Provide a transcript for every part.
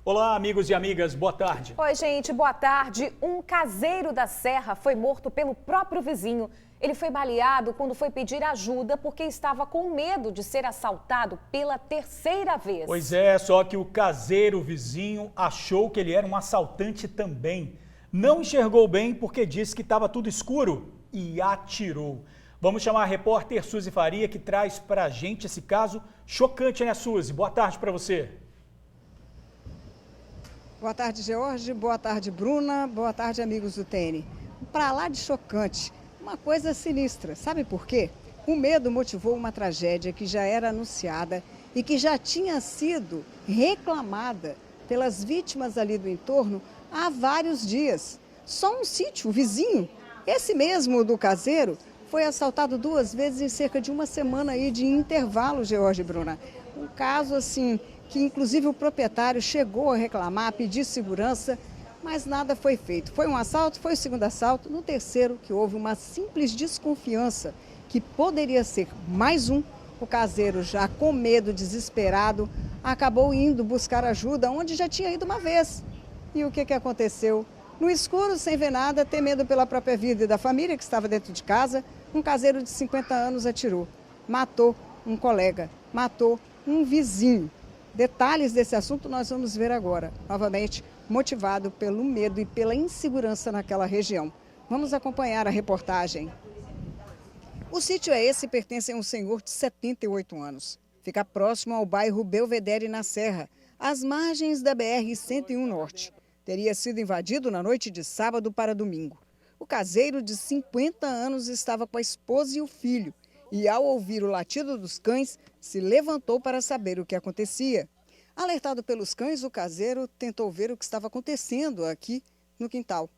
Olá, amigos e amigas, boa tarde. Oi, gente, boa tarde. Um caseiro da Serra foi morto pelo próprio vizinho. Ele foi baleado quando foi pedir ajuda porque estava com medo de ser assaltado pela terceira vez. Pois é, só que o caseiro vizinho achou que ele era um assaltante também. Não enxergou bem porque disse que estava tudo escuro e atirou. Vamos chamar a repórter Suzy Faria, que traz pra gente esse caso chocante, né, Suzy? Boa tarde para você. Boa tarde, George. Boa tarde, Bruna. Boa tarde, amigos do TN. Para lá de chocante, uma coisa sinistra. Sabe por quê? O medo motivou uma tragédia que já era anunciada e que já tinha sido reclamada pelas vítimas ali do entorno há vários dias. Só um sítio vizinho, esse mesmo do caseiro, foi assaltado 2 vezes em cerca de uma semana aí de intervalo, George e Bruna. Um caso assim que inclusive o proprietário chegou a reclamar, a pedir segurança, mas nada foi feito. Foi um assalto, foi o segundo assalto, no terceiro que houve uma simples desconfiança que poderia ser mais um. O caseiro, já com medo, desesperado, acabou indo buscar ajuda onde já tinha ido uma vez. E o que aconteceu? No escuro, sem ver nada, temendo pela própria vida e da família que estava dentro de casa, um caseiro de 50 anos atirou. Matou um colega, matou um vizinho. Detalhes desse assunto nós vamos ver agora, novamente motivado pelo medo e pela insegurança naquela região. Vamos acompanhar a reportagem. O sítio é esse, pertence a um senhor de 78 anos. Fica próximo ao bairro Belvedere, na Serra, às margens da BR-101 Norte. Teria sido invadido na noite de sábado para domingo. O caseiro de 50 anos estava com a esposa e o filho. E ao ouvir o latido dos cães, se levantou para saber o que acontecia. Alertado pelos cães, o caseiro tentou ver o que estava acontecendo aqui no quintal.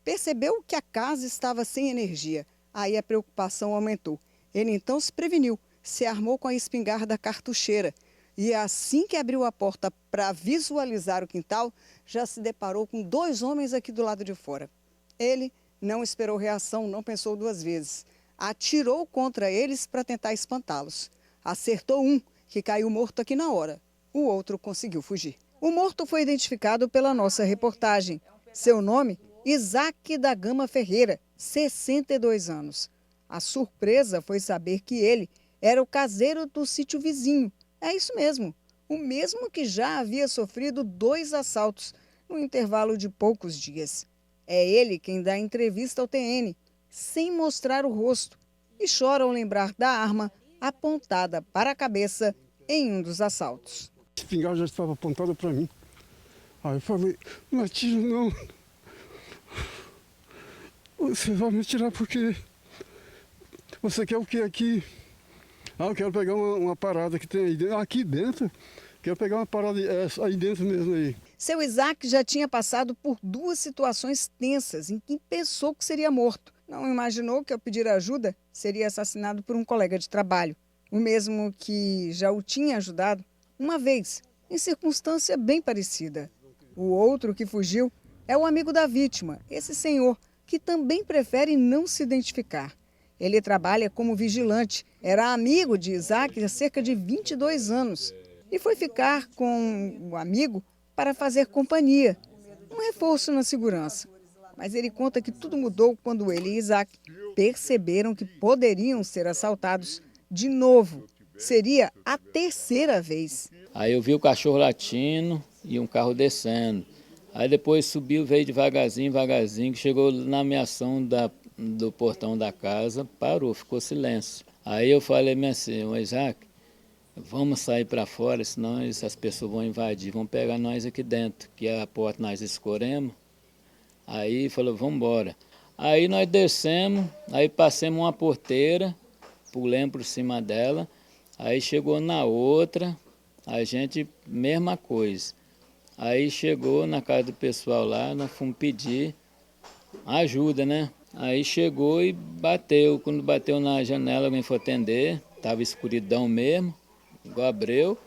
Percebeu que a casa estava sem energia. Aí a preocupação aumentou. Ele então se preveniu, se armou com a espingarda cartucheira. E assim que abriu a porta para visualizar o quintal, já se deparou com 2 homens aqui do lado de fora. Ele não esperou reação, não pensou 2 vezes. Atirou contra eles para tentar espantá-los. Acertou um, que caiu morto aqui na hora. O outro conseguiu fugir. O morto foi identificado pela nossa reportagem. Seu nome, Isaac da Gama Ferreira, 62 anos. A surpresa foi saber que ele era o caseiro do sítio vizinho. É isso mesmo, o mesmo que já havia sofrido 2 assaltos no intervalo de poucos dias. É ele quem dá entrevista ao TN, sem mostrar o rosto, e chora ao lembrar da arma apontada para a cabeça em um dos assaltos. A espingarda já estava apontada para mim. Aí eu falei, não atira não. Você vai me atirar porque você quer o que aqui? Eu quero pegar uma parada que tem aí dentro. Aqui dentro? Quero pegar uma parada aí dentro mesmo aí. Seu Isaac já tinha passado por 2 situações tensas em que pensou que seria morto. Não imaginou que ao pedir ajuda seria assassinado por um colega de trabalho. O mesmo que já o tinha ajudado uma vez, em circunstância bem parecida. O outro que fugiu é o amigo da vítima, esse senhor, que também prefere não se identificar. Ele trabalha como vigilante, era amigo de Isaac há cerca de 22 anos e foi ficar com o amigo para fazer companhia, um reforço na segurança. Mas ele conta que tudo mudou quando ele e Isaac perceberam que poderiam ser assaltados de novo. Seria a terceira vez. Aí eu vi o cachorro latindo e um carro descendo. Aí depois subiu, veio devagarzinho, que chegou na ameação do portão da casa, parou, ficou silêncio. Aí eu falei assim, Isaac, vamos sair para fora, senão essas pessoas vão invadir, vão pegar nós aqui dentro, que a porta nós escorremos. Aí falou, vamos embora. Aí nós descemos, aí passamos uma porteira, pulamos por cima dela, aí chegou na outra, a gente, mesma coisa. Aí chegou na casa do pessoal lá, nós fomos pedir ajuda, né? Aí chegou e bateu. Quando bateu na janela, alguém foi atender, estava escuridão mesmo, igual abriu.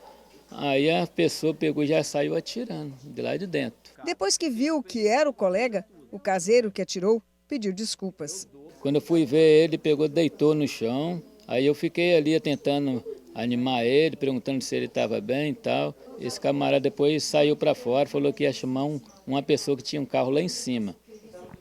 Aí a pessoa pegou e já saiu atirando, de lá de dentro. Depois que viu que era o colega, o caseiro que atirou pediu desculpas. Quando eu fui ver ele, pegou, deitou no chão. Aí eu fiquei ali tentando animar ele, perguntando se ele estava bem e tal. Esse camarada depois saiu para fora, falou que ia chamar uma pessoa que tinha um carro lá em cima.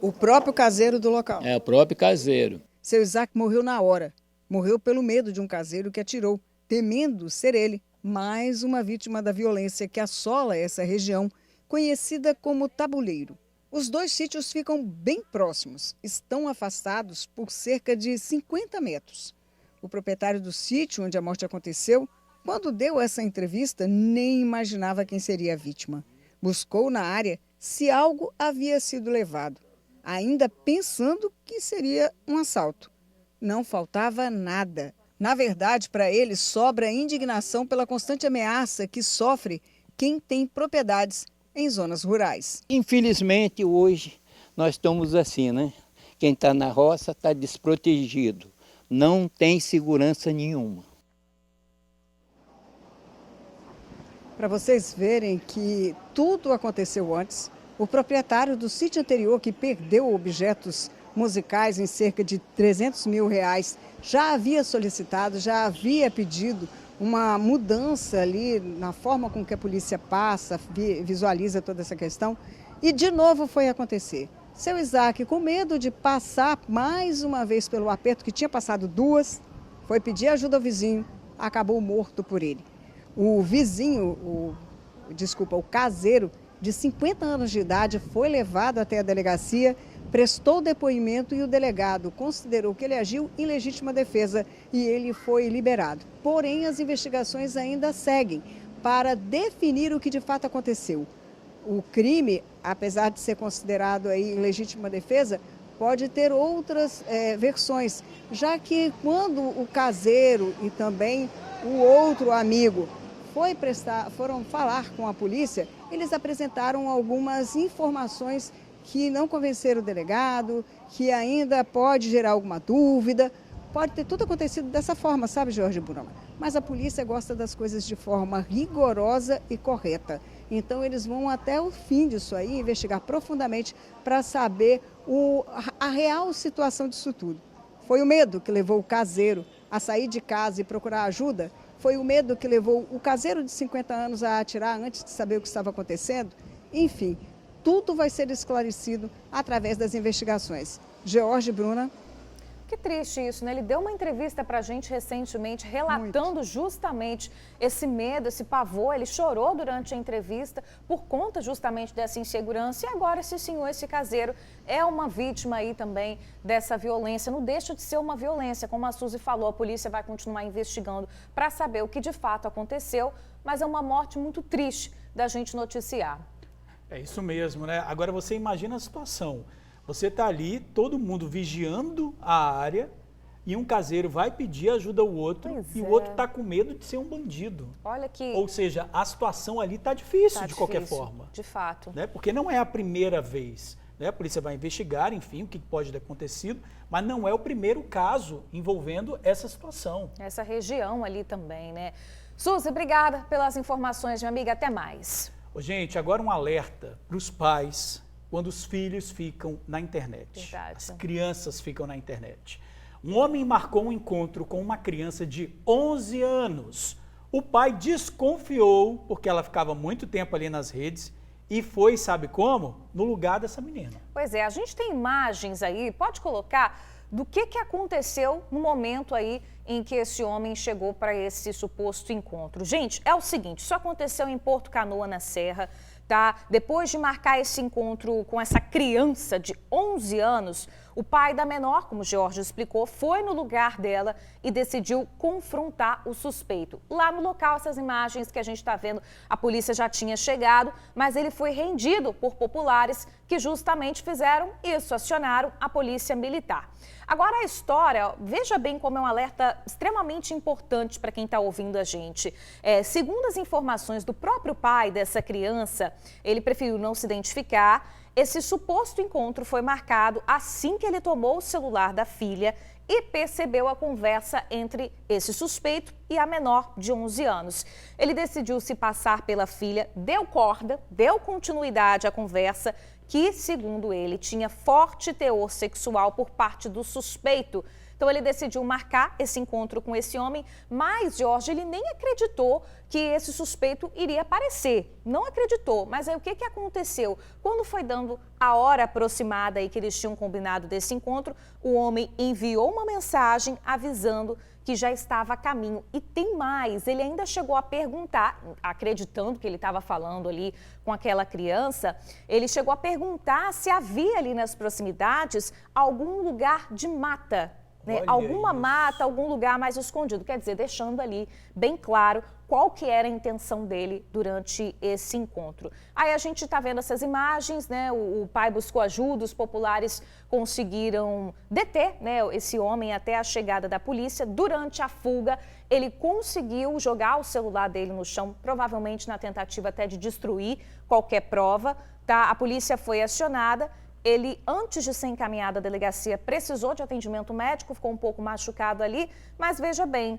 O próprio caseiro do local. É, o próprio caseiro. Seu Isaac morreu na hora. Morreu pelo medo de um caseiro que atirou, temendo ser ele mais uma vítima da violência que assola essa região, conhecida como Tabuleiro. Os dois sítios ficam bem próximos, estão afastados por cerca de 50 metros. O proprietário do sítio onde a morte aconteceu, quando deu essa entrevista, nem imaginava quem seria a vítima. Buscou na área se algo havia sido levado, ainda pensando que seria um assalto. Não faltava nada. Na verdade, para ele, sobra indignação pela constante ameaça que sofre quem tem propriedades em zonas rurais. Infelizmente, hoje, nós estamos assim, né? Quem está na roça está desprotegido, não tem segurança nenhuma. Para vocês verem que tudo aconteceu antes, o proprietário do sítio anterior que perdeu objetos musicais em cerca de R$300 mil já havia solicitado, já havia pedido uma mudança ali na forma com que a polícia passa, visualiza toda essa questão. E de novo foi acontecer. Seu Isaac, com medo de passar mais uma vez pelo aperto, que tinha passado duas, foi pedir ajuda ao vizinho, acabou morto por ele. O vizinho, o caseiro, de 50 anos de idade, foi levado até a delegacia, prestou depoimento e o delegado considerou que ele agiu em legítima defesa e ele foi liberado. Porém, as investigações ainda seguem para definir o que de fato aconteceu. O crime, apesar de ser considerado aí em legítima defesa, pode ter outras versões, já que quando o caseiro e também o outro amigo foram falar com a polícia, eles apresentaram algumas informações que não convenceram o delegado, que ainda pode gerar alguma dúvida. Pode ter tudo acontecido dessa forma, sabe, Jorge Bruna? Mas a polícia gosta das coisas de forma rigorosa e correta. Então, eles vão até o fim disso aí, investigar profundamente para saber a real situação disso tudo. Foi o medo que levou o caseiro a sair de casa e procurar ajuda? Foi o medo que levou o caseiro de 50 anos a atirar antes de saber o que estava acontecendo? Enfim, tudo vai ser esclarecido através das investigações. Jorge Bruna. Que triste isso, né? Ele deu uma entrevista para a gente recentemente, relatando justamente esse medo, esse pavor. Ele chorou durante a entrevista por conta justamente dessa insegurança. E agora esse senhor, esse caseiro, é uma vítima aí também dessa violência. Não deixa de ser uma violência. Como a Suzy falou, a polícia vai continuar investigando para saber o que de fato aconteceu. Mas é uma morte muito triste da gente noticiar. É isso mesmo, né? Agora você imagina a situação. Você está ali, todo mundo vigiando a área e um caseiro vai pedir ajuda ao outro o outro está com medo de ser um bandido. Olha que... Ou seja, a situação ali está difícil de qualquer forma. De fato. Né? Porque não é a primeira vez. Né? A polícia vai investigar, enfim, o que pode ter acontecido, mas não é o primeiro caso envolvendo essa situação. Essa região ali também, né? Suzy, obrigada pelas informações, minha amiga. Até mais. Gente, agora um alerta para os pais quando os filhos ficam na internet. Verdade. As crianças ficam na internet. Um homem marcou um encontro com uma criança de 11 anos. O pai desconfiou, porque ela ficava muito tempo ali nas redes, e foi, sabe como? No lugar dessa menina. Pois é, a gente tem imagens aí, pode colocar, do que aconteceu no momento aí em que esse homem chegou para esse suposto encontro. Gente, é o seguinte, isso aconteceu em Porto Canoa, na Serra, tá? Depois de marcar esse encontro com essa criança de 11 anos, o pai da menor, como o Jorge explicou, foi no lugar dela e decidiu confrontar o suspeito. Lá no local, essas imagens que a gente está vendo, a polícia já tinha chegado, mas ele foi rendido por populares que justamente fizeram isso, acionaram a polícia militar. Agora a história, veja bem como é um alerta extremamente importante para quem está ouvindo a gente. Segundo as informações do próprio pai dessa criança, ele preferiu não se identificar. Esse suposto encontro foi marcado assim que ele tomou o celular da filha e percebeu a conversa entre esse suspeito e a menor de 11 anos. Ele decidiu se passar pela filha, deu corda, deu continuidade à conversa, que, segundo ele, tinha forte teor sexual por parte do suspeito. Então ele decidiu marcar esse encontro com esse homem, mas Jorge, ele nem acreditou que esse suspeito iria aparecer. Não acreditou, mas aí o que aconteceu? Quando foi dando a hora aproximada aí que eles tinham combinado desse encontro, o homem enviou uma mensagem avisando que já estava a caminho. E tem mais, ele ainda chegou a perguntar, acreditando que ele estava falando ali com aquela criança, ele chegou a perguntar se havia ali nas proximidades algum lugar de mata, né? Alguma mata, algum lugar mais escondido. Quer dizer, deixando ali bem claro qual que era a intenção dele durante esse encontro. Aí a gente está vendo essas imagens, né? O pai buscou ajuda, os populares conseguiram deter, né, esse homem até a chegada da polícia. Durante a fuga, ele conseguiu jogar o celular dele no chão, provavelmente na tentativa até de destruir qualquer prova, tá? A polícia foi acionada. Ele, antes de ser encaminhado à delegacia, precisou de atendimento médico, ficou um pouco machucado ali, mas veja bem,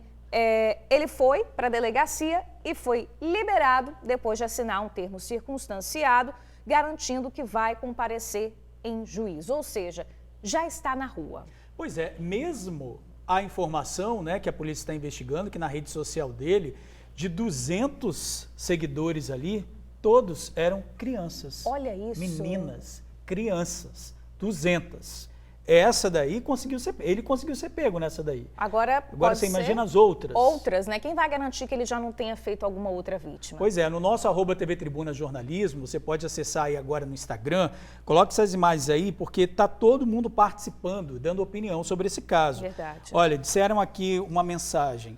ele foi para a delegacia e foi liberado depois de assinar um termo circunstanciado, garantindo que vai comparecer em juízo, ou seja, já está na rua. Pois é, mesmo a informação, né, que a polícia está investigando, que na rede social dele, de 200 seguidores ali, todos eram crianças. Olha isso. Meninas, crianças, 200. Essa daí ele conseguiu ser pego nessa daí. Agora você imagina as outras. Outras, né? Quem vai garantir que ele já não tenha feito alguma outra vítima? Pois é, no nosso @TV Tribuna Jornalismo, você pode acessar aí agora no Instagram, coloque essas imagens aí, porque tá todo mundo participando, dando opinião sobre esse caso. Verdade. Olha, disseram aqui uma mensagem.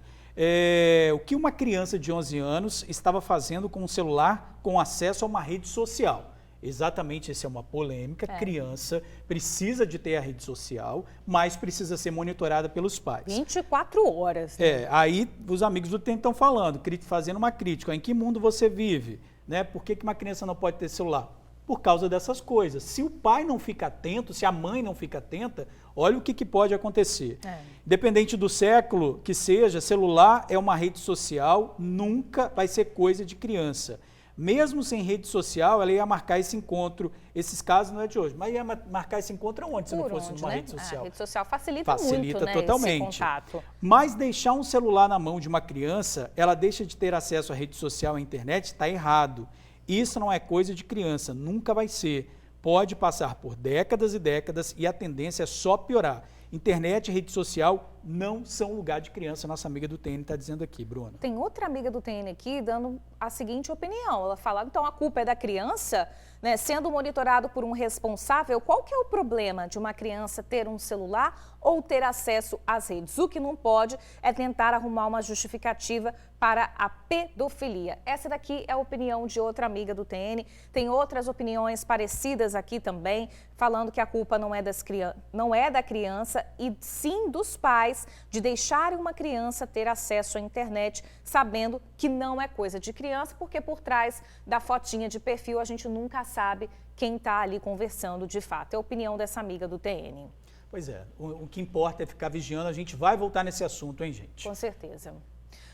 O que uma criança de 11 anos estava fazendo com um celular com acesso a uma rede social? Exatamente, essa é uma polêmica. Criança precisa de ter a rede social, mas precisa ser monitorada pelos pais. 24 horas. Né? Aí os amigos do tempo estão falando, fazendo uma crítica. Em que mundo você vive? Né? Por que uma criança não pode ter celular? Por causa dessas coisas. Se o pai não fica atento, se a mãe não fica atenta, olha o que pode acontecer. Independente do século que seja, celular é uma rede social, nunca vai ser coisa de criança. Mesmo sem rede social, ela ia marcar esse encontro. Esses casos não é de hoje, mas ia marcar esse encontro aonde, se não fosse numa rede social? A rede social facilita muito, né, totalmente. esse contato. Mas deixar um celular na mão de uma criança, ela deixa de ter acesso à rede social, à internet, está errado. Isso não é coisa de criança, nunca vai ser. Pode passar por décadas e décadas e a tendência é só piorar. Internet e rede social não são lugar de criança, nossa amiga do TN está dizendo aqui, Bruna. Tem outra amiga do TN aqui dando a seguinte opinião, ela fala, então a culpa é da criança, né, sendo monitorado por um responsável, qual que é o problema de uma criança ter um celular ou ter acesso às redes? O que não pode é tentar arrumar uma justificativa para a pedofilia. Essa daqui é a opinião de outra amiga do TN, tem outras opiniões parecidas aqui também, falando que a culpa não é da criança e sim dos pais de deixarem uma criança ter acesso à internet, sabendo que não é coisa de criança, porque por trás da fotinha de perfil a gente nunca sabe quem está ali conversando de fato. É a opinião dessa amiga do TN. Pois é, o que importa é ficar vigiando, a gente vai voltar nesse assunto, hein, gente? Com certeza.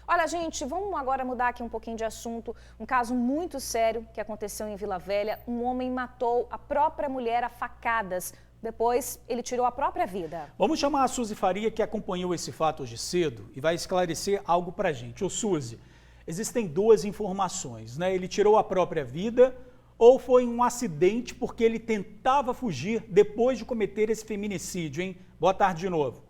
Olha, gente, vamos agora mudar aqui um pouquinho de assunto. Um caso muito sério que aconteceu em Vila Velha. Um homem matou a própria mulher a facadas. Depois, ele tirou a própria vida. Vamos chamar a Suzy Faria, que acompanhou esse fato hoje cedo e vai esclarecer algo pra gente. Ô, Suzy, existem duas informações, né? Ele tirou a própria vida ou foi um acidente porque ele tentava fugir depois de cometer esse feminicídio, hein? Boa tarde de novo.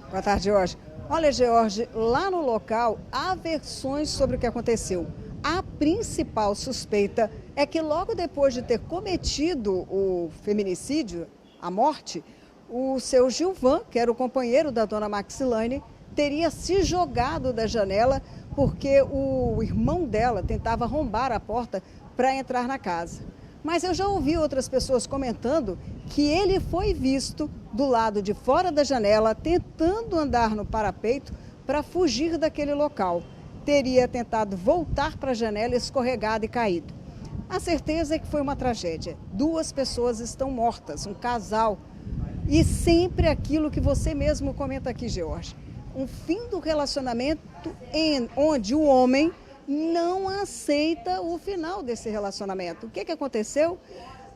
Boa tarde, Jorge. Olha, Jorge, lá no local há versões sobre o que aconteceu. A principal suspeita é que logo depois de ter cometido o feminicídio, a morte, o seu Gilvan, que era o companheiro da dona Maxilane, teria se jogado da janela porque o irmão dela tentava arrombar a porta para entrar na casa. Mas eu já ouvi outras pessoas comentando que ele foi visto do lado de fora da janela tentando andar no parapeito para fugir daquele local. Teria tentado voltar para a janela, escorregado e caído. A certeza é que foi uma tragédia. 2 pessoas estão mortas, um casal. E sempre aquilo que você mesmo comenta aqui, Jorge. Um fim do relacionamento onde o homem não aceita o final desse relacionamento. O que aconteceu?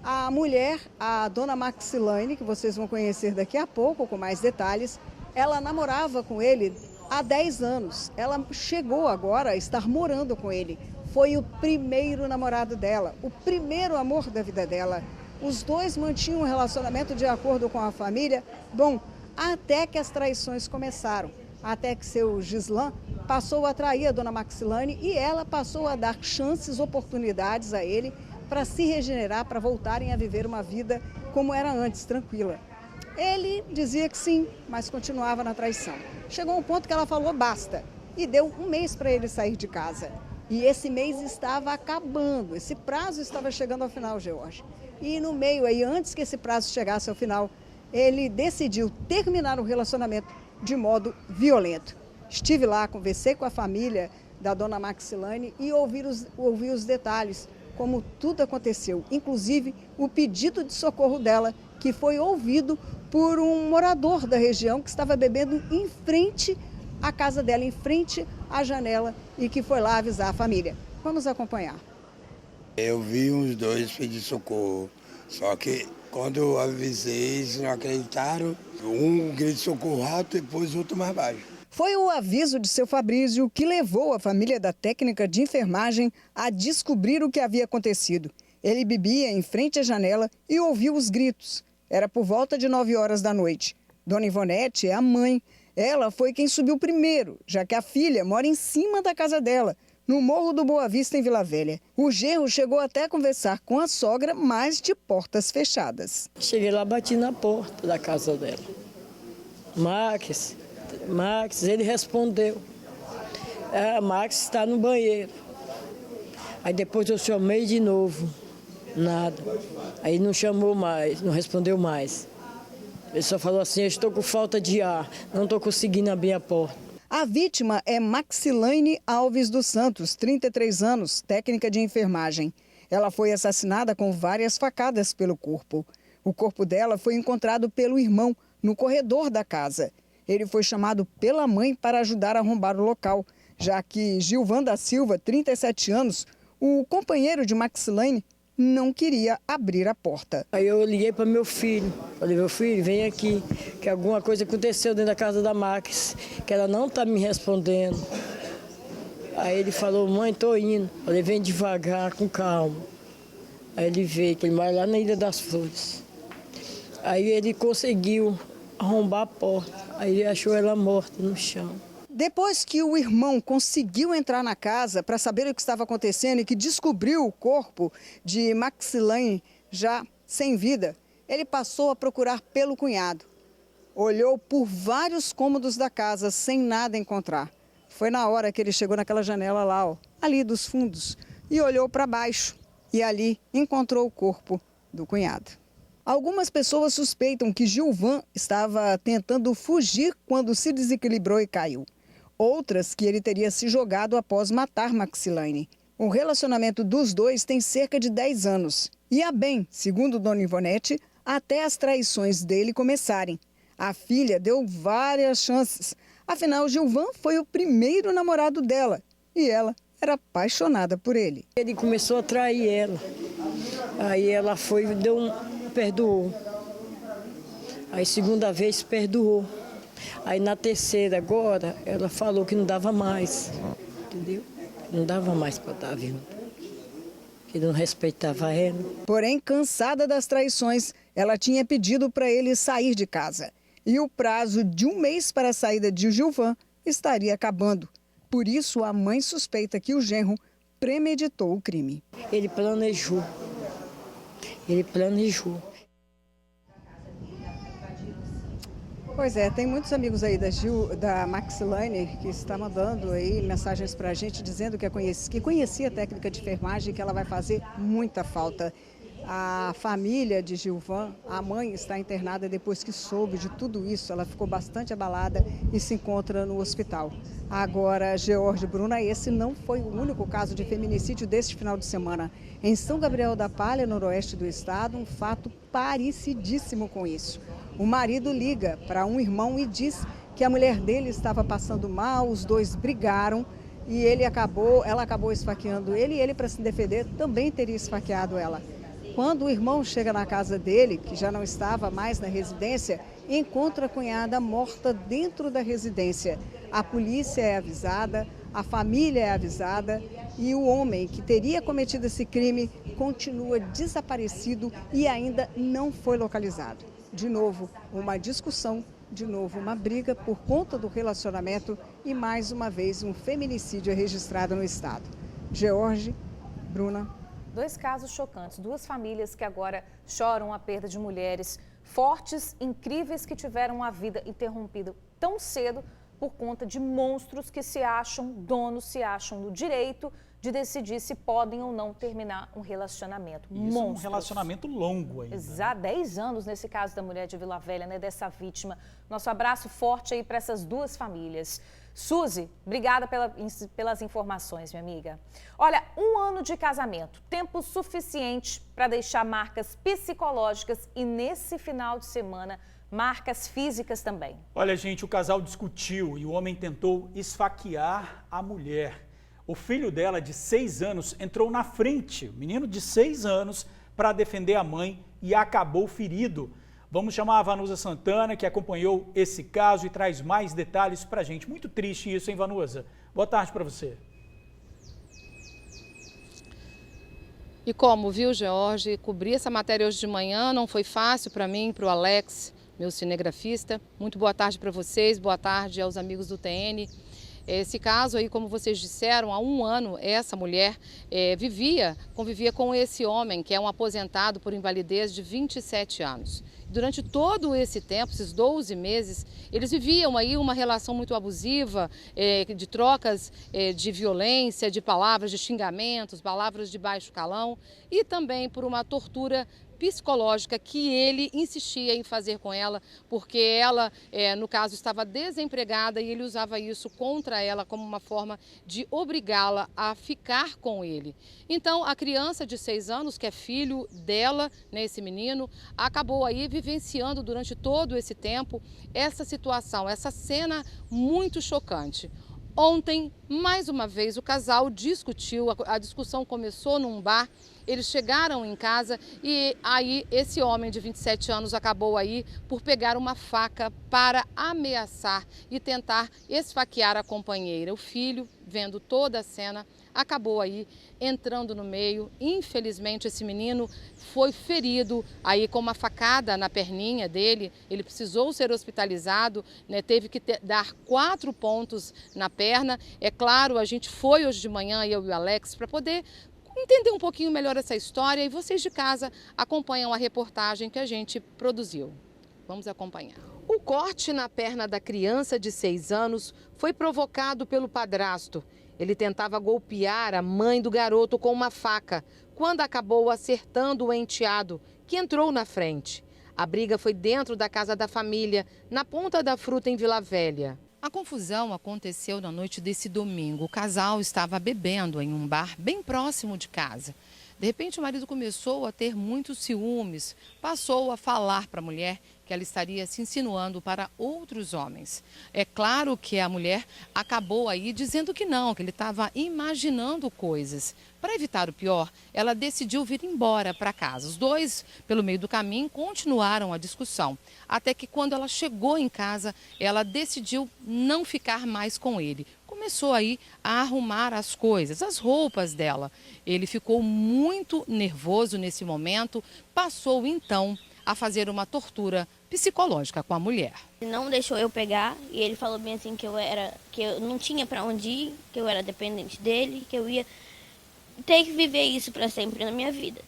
A mulher, a dona Maxilane, que vocês vão conhecer daqui a pouco com mais detalhes, ela namorava com ele há 10 anos. Ela chegou agora a estar morando com ele. Foi o primeiro namorado dela, o primeiro amor da vida dela. Os dois mantinham um relacionamento de acordo com a família. Bom, até que as traições começaram. Até que seu Gislan passou a trair a dona Maxilane e ela passou a dar chances, oportunidades a ele para se regenerar, para voltarem a viver uma vida como era antes, tranquila. Ele dizia que sim, mas continuava na traição. Chegou um ponto que ela falou basta e deu um mês para ele sair de casa. E esse mês estava acabando, esse prazo estava chegando ao final, George. E no meio aí, antes que esse prazo chegasse ao final, ele decidiu terminar o relacionamento de modo violento. Estive lá, conversei com a família da dona Maxilane e ouvi os detalhes, como tudo aconteceu, inclusive o pedido de socorro dela, que foi ouvido por um morador da região que estava bebendo em frente à casa dela, em frente à janela, e que foi lá avisar a família. Vamos acompanhar. Eu vi os dois pedir socorro, só que quando eu avisei, eles não acreditaram. Um grito socorro alto, depois o outro mais baixo. Foi o aviso de seu Fabrício que levou a família da técnica de enfermagem a descobrir o que havia acontecido. Ele bebia em frente à janela e ouviu os gritos. Era por volta de 9 horas da noite. Dona Ivonete é a mãe. Ela foi quem subiu primeiro, já que a filha mora em cima da casa dela, no Morro do Boa Vista, em Vila Velha. O genro chegou até a conversar com a sogra, mas de portas fechadas. Cheguei lá, bati na porta da casa dela. Max, ele respondeu. Max está no banheiro. Aí depois eu chamei de novo, nada. Aí não chamou mais, não respondeu mais. Ele só falou assim, eu estou com falta de ar, não estou conseguindo abrir a porta. A vítima é Maxilane Alves dos Santos, 33 anos, técnica de enfermagem. Ela foi assassinada com várias facadas pelo corpo. O corpo dela foi encontrado pelo irmão no corredor da casa. Ele foi chamado pela mãe para ajudar a arrombar o local, já que Gilvan da Silva, 37 anos, o companheiro de Maxilane, não queria abrir a porta. Aí eu liguei para meu filho, falei, meu filho, vem aqui, que alguma coisa aconteceu dentro da casa da Max, que ela não está me respondendo. Aí ele falou, mãe, estou indo. Falei, vem devagar, com calma. Aí ele veio, que ele mora lá na Ilha das Flores. Aí ele conseguiu arrombar a porta, aí ele achou ela morta no chão. Depois que o irmão conseguiu entrar na casa para saber o que estava acontecendo e que descobriu o corpo de Maxilane já sem vida, ele passou a procurar pelo cunhado. Olhou por vários cômodos da casa sem nada encontrar. Foi na hora que ele chegou naquela janela lá, ó, ali dos fundos, e olhou para baixo. E ali encontrou o corpo do cunhado. Algumas pessoas suspeitam que Gilvan estava tentando fugir quando se desequilibrou e caiu. Outras que ele teria se jogado após matar Maxilane. O relacionamento dos dois tem cerca de 10 anos. Ia bem, segundo Dona Ivonete, até as traições dele começarem. A filha deu várias chances. Afinal, Gilvan foi o primeiro namorado dela e ela era apaixonada por ele. Ele começou a trair ela. Aí ela foi e perdoou. Aí segunda vez perdoou. Aí na terceira agora, ela falou que não dava mais, entendeu? Não dava mais para estar junto, que não respeitava ela. Porém, cansada das traições, ela tinha pedido para ele sair de casa. E o prazo de um mês para a saída de Gilvan estaria acabando. Por isso, a mãe suspeita que o genro premeditou o crime. Ele planejou. Pois é, tem muitos amigos aí da Maxilane que está mandando aí mensagens para a gente dizendo que conhecia a técnica de enfermagem e que ela vai fazer muita falta. A família de Gilvan, a mãe está internada depois que soube de tudo isso. Ela ficou bastante abalada e se encontra no hospital. Agora, George Bruna, esse não foi o único caso de feminicídio deste final de semana. Em São Gabriel da Palha, noroeste do estado, um fato parecidíssimo com isso. O marido liga para um irmão e diz que a mulher dele estava passando mal, os dois brigaram e ela acabou esfaqueando ele e ele, para se defender, também teria esfaqueado ela. Quando o irmão chega na casa dele, que já não estava mais na residência, encontra a cunhada morta dentro da residência. A polícia é avisada, a família é avisada e o homem que teria cometido esse crime continua desaparecido e ainda não foi localizado. De novo, uma discussão, de novo uma briga por conta do relacionamento e mais uma vez um feminicídio é registrado no estado. George, Bruna. 2 casos chocantes, 2 famílias que agora choram a perda de mulheres fortes, incríveis, que tiveram a vida interrompida tão cedo por conta de monstros que se acham donos, se acham no direito de decidir se podem ou não terminar um relacionamento. Isso é um relacionamento longo ainda. Exato, 10 anos nesse caso da mulher de Vila Velha, né, dessa vítima. Nosso abraço forte aí para essas 2 famílias. Suzy, obrigada pelas informações, minha amiga. Olha, 1 ano de casamento, tempo suficiente para deixar marcas psicológicas e nesse final de semana, marcas físicas também. Olha, gente, o casal discutiu e o homem tentou esfaquear a mulher. O filho dela, de 6 anos, entrou na frente, o menino de 6 anos, para defender a mãe e acabou ferido. Vamos chamar a Vanusa Santana, que acompanhou esse caso e traz mais detalhes para a gente. Muito triste isso, hein, Vanusa? Boa tarde para você. E como viu, George, cobrir essa matéria hoje de manhã não foi fácil para mim, para o Alex, meu cinegrafista. Muito boa tarde para vocês, boa tarde aos amigos do TN. Esse caso aí, como vocês disseram, há 1 ano essa mulher convivia com esse homem, que é um aposentado por invalidez de 27 anos. Durante todo esse tempo, esses 12 meses, eles viviam aí uma relação muito abusiva, de trocas de violência, de palavras, de xingamentos, palavras de baixo calão e também por uma tortura psicológica que ele insistia em fazer com ela, porque ela, no caso, estava desempregada e ele usava isso contra ela como uma forma de obrigá-la a ficar com ele. Então, a criança de 6 anos, que é filho dela, né, esse menino, acabou aí vivenciando durante todo esse tempo essa situação, essa cena muito chocante. Ontem, mais uma vez, o casal discutiu, a discussão começou num bar, eles chegaram em casa e aí esse homem de 27 anos acabou aí por pegar uma faca para ameaçar e tentar esfaquear a companheira. O filho, vendo toda a cena, acabou aí entrando no meio. Infelizmente, esse menino foi ferido aí com uma facada na perninha dele. Ele precisou ser hospitalizado, né? Teve que dar 4 pontos na perna. É claro, a gente foi hoje de manhã, eu e o Alex, para poder entender um pouquinho melhor essa história e vocês de casa acompanham a reportagem que a gente produziu. Vamos acompanhar. O corte na perna da criança de 6 anos foi provocado pelo padrasto. Ele tentava golpear a mãe do garoto com uma faca, quando acabou acertando o enteado, que entrou na frente. A briga foi dentro da casa da família, na Ponta da Fruta, em Vila Velha. A confusão aconteceu na noite desse domingo. O casal estava bebendo em um bar bem próximo de casa. De repente, o marido começou a ter muitos ciúmes, passou a falar para a mulher que ela estaria se insinuando para outros homens. É claro que a mulher acabou aí dizendo que não, que ele estava imaginando coisas. Para evitar o pior, ela decidiu vir embora para casa. Os dois, pelo meio do caminho, continuaram a discussão. Até que quando ela chegou em casa, ela decidiu não ficar mais com ele. Começou aí a arrumar as coisas, as roupas dela. Ele ficou muito nervoso nesse momento, passou então a fazer uma tortura psicológica com a mulher. Ele não deixou eu pegar e ele falou bem assim que eu não tinha para onde ir, que eu era dependente dele, que eu ia ter que viver isso para sempre na minha vida.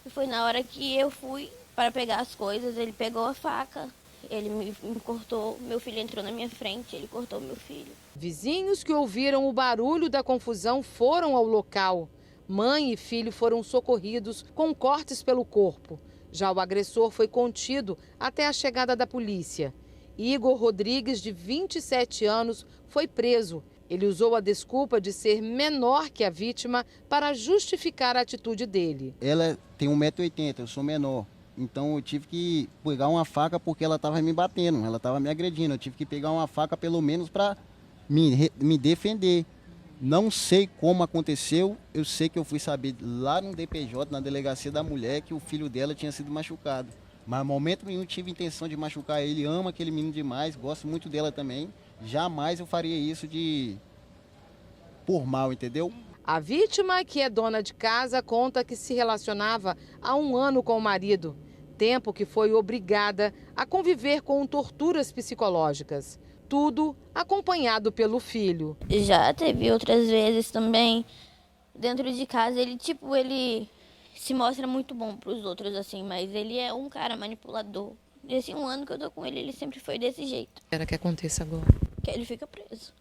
E foi na hora que eu fui para pegar as coisas, ele pegou a faca, ele me cortou, meu filho entrou na minha frente, ele cortou meu filho. Vizinhos que ouviram o barulho da confusão foram ao local. Mãe e filho foram socorridos com cortes pelo corpo. Já o agressor foi contido até a chegada da polícia. Igor Rodrigues, de 27 anos, foi preso. Ele usou a desculpa de ser menor que a vítima para justificar a atitude dele. Ela tem 1,80 m, eu sou menor. Então eu tive que pegar uma faca porque ela estava me batendo, ela estava me agredindo. Eu tive que pegar uma faca pelo menos para me defender. Não sei como aconteceu, eu sei que eu fui saber lá no DPJ, na delegacia da mulher, que o filho dela tinha sido machucado. Mas, no momento nenhum, tive intenção de machucar ele, amo aquele menino demais, gosto muito dela também. Jamais eu faria isso por mal, entendeu? A vítima, que é dona de casa, conta que se relacionava há 1 ano com o marido. Tempo que foi obrigada a conviver com torturas psicológicas. Tudo acompanhado pelo filho. Já teve outras vezes também, dentro de casa, ele se mostra muito bom para os outros, assim, mas ele é um cara manipulador. Nesse 1 ano que eu tô com ele sempre foi desse jeito. Espera que aconteça agora. Que ele fica preso.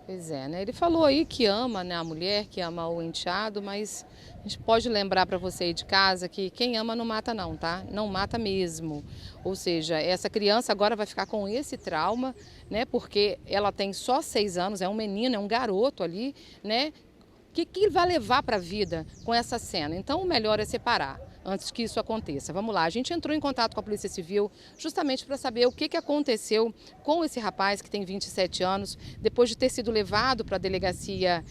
Pois é, né? Ele falou aí que ama, né, a mulher, que ama o enteado, mas a gente pode lembrar para você aí de casa que quem ama não mata não, tá? Não mata mesmo. Ou seja, essa criança agora vai ficar com esse trauma, né? Porque ela tem só 6 anos, é um menino, é um garoto ali, né? Que vai levar para a vida com essa cena? Então o melhor é separar antes que isso aconteça. Vamos lá, a gente entrou em contato com a Polícia Civil justamente para saber o que aconteceu com esse rapaz que tem 27 anos. Depois de ter sido levado para a delegacia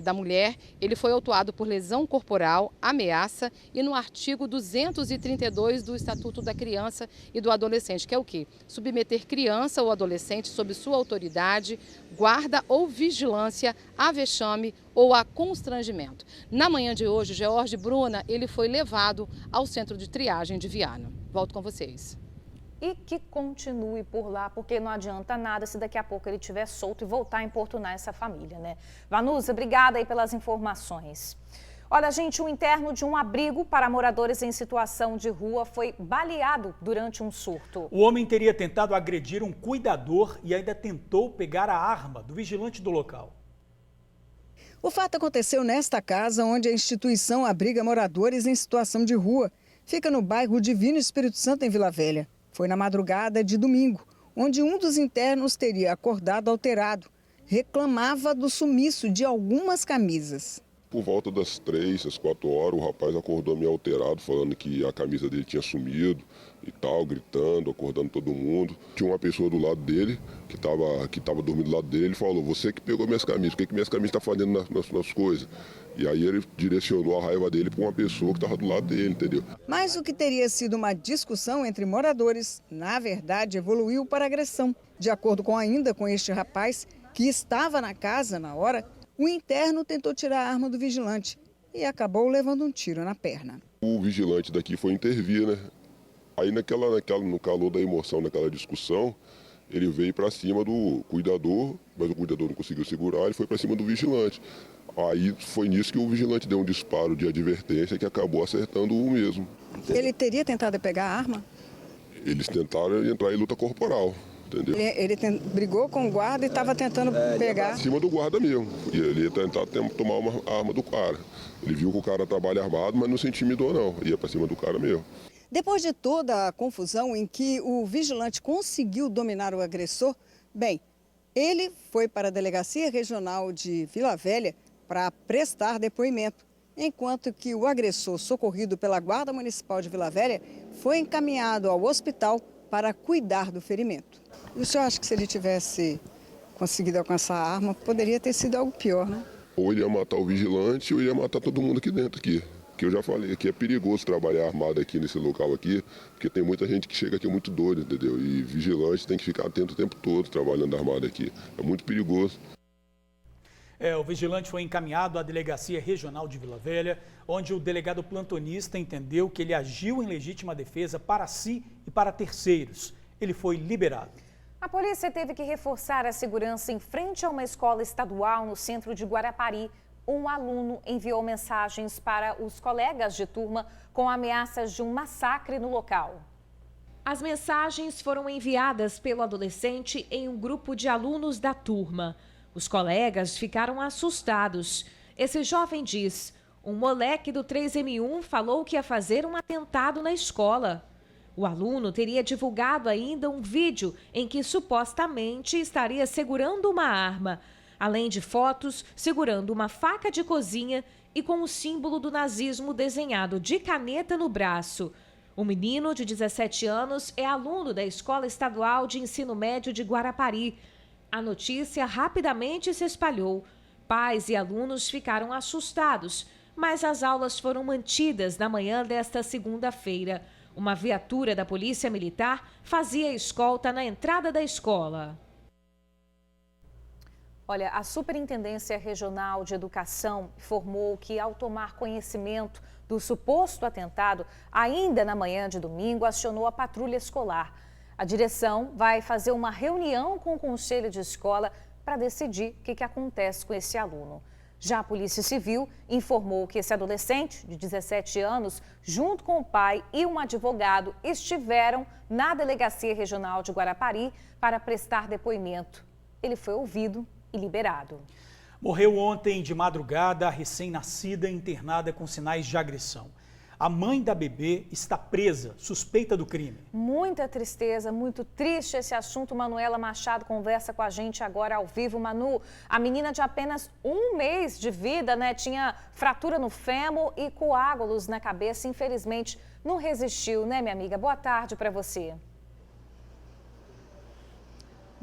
da mulher, ele foi autuado por lesão corporal, ameaça e no artigo 232 do Estatuto da Criança e do Adolescente, que é o quê? Submeter criança ou adolescente sob sua autoridade, guarda ou vigilância a vexame ou a constrangimento. Na manhã de hoje, George Bruna, ele foi levado ao centro de triagem de Viana. Volto com vocês. E que continue por lá, porque não adianta nada se daqui a pouco ele estiver solto e voltar a importunar essa família, né? Vanusa, obrigada aí pelas informações. Olha, gente, um interno de um abrigo para moradores em situação de rua foi baleado durante um surto. O homem teria tentado agredir um cuidador e ainda tentou pegar a arma do vigilante do local. O fato aconteceu nesta casa, onde a instituição abriga moradores em situação de rua. Fica no bairro Divino Espírito Santo, em Vila Velha. Foi na madrugada de domingo, onde um dos internos teria acordado alterado. Reclamava do sumiço de algumas camisas. Por volta das 3, às 4 horas, o rapaz acordou meio alterado, falando que a camisa dele tinha sumido e tal, gritando, acordando todo mundo. Tinha uma pessoa do lado dele, que estava dormindo do lado dele, ele falou: você que pegou minhas camisas, o que minhas camisas estão fazendo nas coisas? E aí ele direcionou a raiva dele para uma pessoa que estava do lado dele, entendeu? Mas o que teria sido uma discussão entre moradores, na verdade, evoluiu para agressão. De acordo com este rapaz, que estava na casa na hora, o interno tentou tirar a arma do vigilante e acabou levando um tiro na perna. O vigilante daqui foi intervir, né? Aí no calor da emoção, naquela discussão, ele veio para cima do cuidador, mas o cuidador não conseguiu segurar, ele foi para cima do vigilante. Aí foi nisso que o vigilante deu um disparo de advertência que acabou acertando o mesmo. Ele teria tentado pegar a arma? Eles tentaram entrar em luta corporal. Entendeu? Ele brigou com o guarda e estava tentando pegar. Em cima do guarda mesmo. E ele ia tentar tomar uma arma do cara. Ele viu que o cara trabalha armado, mas não se intimidou não. Ia para cima do cara mesmo. Depois de toda a confusão em que o vigilante conseguiu dominar o agressor, bem, ele foi para a Delegacia Regional de Vila Velha para prestar depoimento, enquanto que o agressor, socorrido pela Guarda Municipal de Vila Velha, foi encaminhado ao hospital para cuidar do ferimento. E o senhor acha que se ele tivesse conseguido alcançar a arma, poderia ter sido algo pior, né? Ou ele ia matar o vigilante ou ia matar todo mundo aqui dentro. Que eu já falei, aqui é perigoso trabalhar armado aqui nesse local aqui, porque tem muita gente que chega aqui muito doida, entendeu? E vigilante tem que ficar atento o tempo todo trabalhando armado aqui. É muito perigoso. O vigilante foi encaminhado à Delegacia Regional de Vila Velha, onde o delegado plantonista entendeu que ele agiu em legítima defesa para si e para terceiros. Ele foi liberado. A polícia teve que reforçar a segurança em frente a uma escola estadual no centro de Guarapari. Um aluno enviou mensagens para os colegas de turma com ameaças de um massacre no local. As mensagens foram enviadas pelo adolescente em um grupo de alunos da turma. Os colegas ficaram assustados. Esse jovem diz: um moleque do 3M1 falou que ia fazer um atentado na escola. O aluno teria divulgado ainda um vídeo em que supostamente estaria segurando uma arma, além de fotos segurando uma faca de cozinha e com o símbolo do nazismo desenhado de caneta no braço. O menino, de 17 anos, é aluno da Escola Estadual de Ensino Médio de Guarapari. A notícia rapidamente se espalhou. Pais e alunos ficaram assustados, mas as aulas foram mantidas na manhã desta segunda-feira. Uma viatura da Polícia Militar fazia escolta na entrada da escola. Olha, a Superintendência Regional de Educação informou que, ao tomar conhecimento do suposto atentado, ainda na manhã de domingo, acionou a patrulha escolar. A direção vai fazer uma reunião com o conselho de escola para decidir o que acontece com esse aluno. Já a Polícia Civil informou que esse adolescente, de 17 anos, junto com o pai e um advogado, estiveram na Delegacia Regional de Guarapari para prestar depoimento. Ele foi ouvido e liberado. Morreu ontem de madrugada a recém-nascida internada com sinais de agressão. A mãe da bebê está presa, suspeita do crime. Muita tristeza, muito triste esse assunto. Manuela Machado conversa com a gente agora ao vivo. Manu, a menina de apenas 1 mês de vida, né, tinha fratura no fêmur e coágulos na cabeça. Infelizmente, não resistiu, né, minha amiga? Boa tarde para você.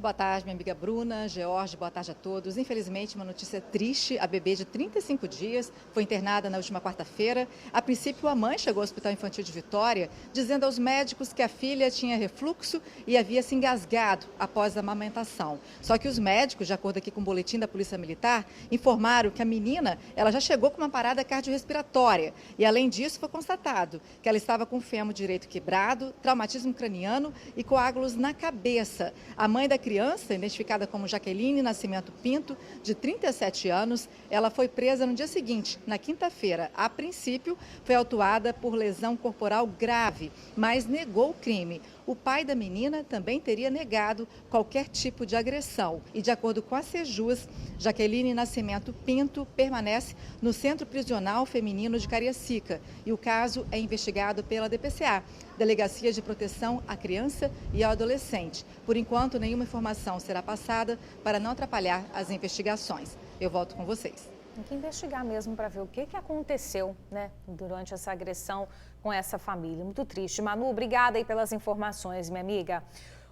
Boa tarde, minha amiga Bruna, George, boa tarde a todos. Infelizmente, uma notícia triste, a bebê de 35 dias foi internada na última quarta-feira. A princípio, a mãe chegou ao Hospital Infantil de Vitória, dizendo aos médicos que a filha tinha refluxo e havia se engasgado após a amamentação. Só que os médicos, de acordo aqui com o boletim da Polícia Militar, informaram que a menina ela já chegou com uma parada cardiorrespiratória. E, além disso, foi constatado que ela estava com o fêmur direito quebrado, traumatismo craniano e coágulos na cabeça. A mãe da criança, identificada como Jaqueline Nascimento Pinto, de 37 anos, ela foi presa no dia seguinte, na quinta-feira. A princípio, foi autuada por lesão corporal grave, mas negou o crime. O pai da menina também teria negado qualquer tipo de agressão. E, de acordo com a Sejus, Jaqueline Nascimento Pinto permanece no Centro Prisional Feminino de Cariacica. E o caso é investigado pela DPCA, Delegacia de Proteção à Criança e ao Adolescente. Por enquanto, nenhuma informação será passada para não atrapalhar as investigações. Eu volto com vocês. Tem que investigar mesmo para ver o que aconteceu, né, durante essa agressão com essa família. Muito triste. Manu, obrigada aí pelas informações, minha amiga.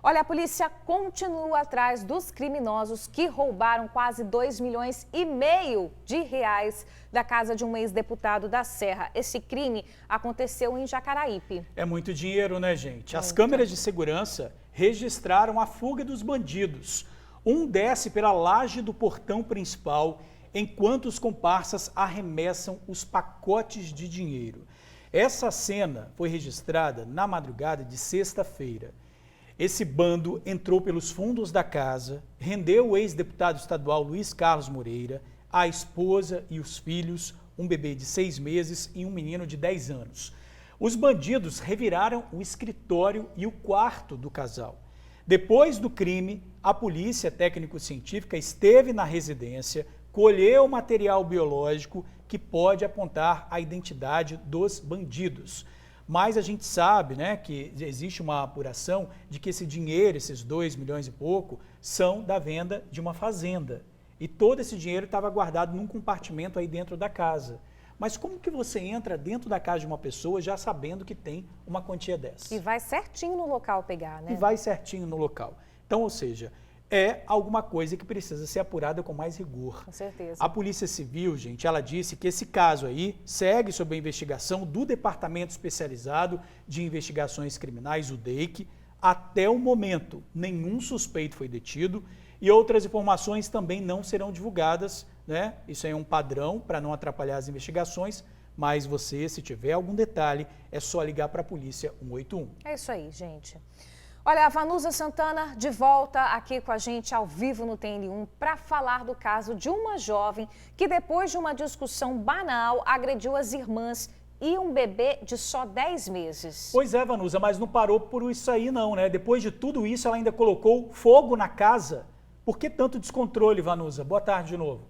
Olha, a polícia continua atrás dos criminosos que roubaram quase 2,5 milhões de reais da casa de um ex-deputado da Serra. Esse crime aconteceu em Jacaraípe. É muito dinheiro, né, gente? As câmeras de segurança registraram a fuga dos bandidos. Um desce pela laje do portão principal, enquanto os comparsas arremessam os pacotes de dinheiro. Essa cena foi registrada na madrugada de sexta-feira. Esse bando entrou pelos fundos da casa, rendeu o ex-deputado estadual Luiz Carlos Moreira, a esposa e os filhos, um bebê de 6 meses e um menino de 10 anos. Os bandidos reviraram o escritório e o quarto do casal. Depois do crime, a polícia técnico-científica esteve na residência, colheu material biológico que pode apontar a identidade dos bandidos. Mas a gente sabe, né, que existe uma apuração de que esse dinheiro, esses 2 milhões e pouco, são da venda de uma fazenda. E todo esse dinheiro estava guardado num compartimento aí dentro da casa. Mas como que você entra dentro da casa de uma pessoa já sabendo que tem uma quantia dessa? E vai certinho no local pegar, né? E vai certinho no local. Então, ou seja, é alguma coisa que precisa ser apurada com mais rigor. Com certeza. A Polícia Civil, gente, ela disse que esse caso aí segue sob a investigação do Departamento Especializado de Investigações Criminais, o DEIC. Até o momento, nenhum suspeito foi detido e outras informações também não serão divulgadas, né? Isso aí é um padrão para não atrapalhar as investigações, mas você, se tiver algum detalhe, é só ligar para a Polícia 181. É isso aí, gente. Olha, a Vanusa Santana de volta aqui com a gente ao vivo no TN1 para falar do caso de uma jovem que, depois de uma discussão banal, agrediu as irmãs e um bebê de só 10 meses. Pois é, Vanusa, mas não parou por isso aí não, né? Depois de tudo isso, ela ainda colocou fogo na casa. Por que tanto descontrole, Vanusa? Boa tarde de novo.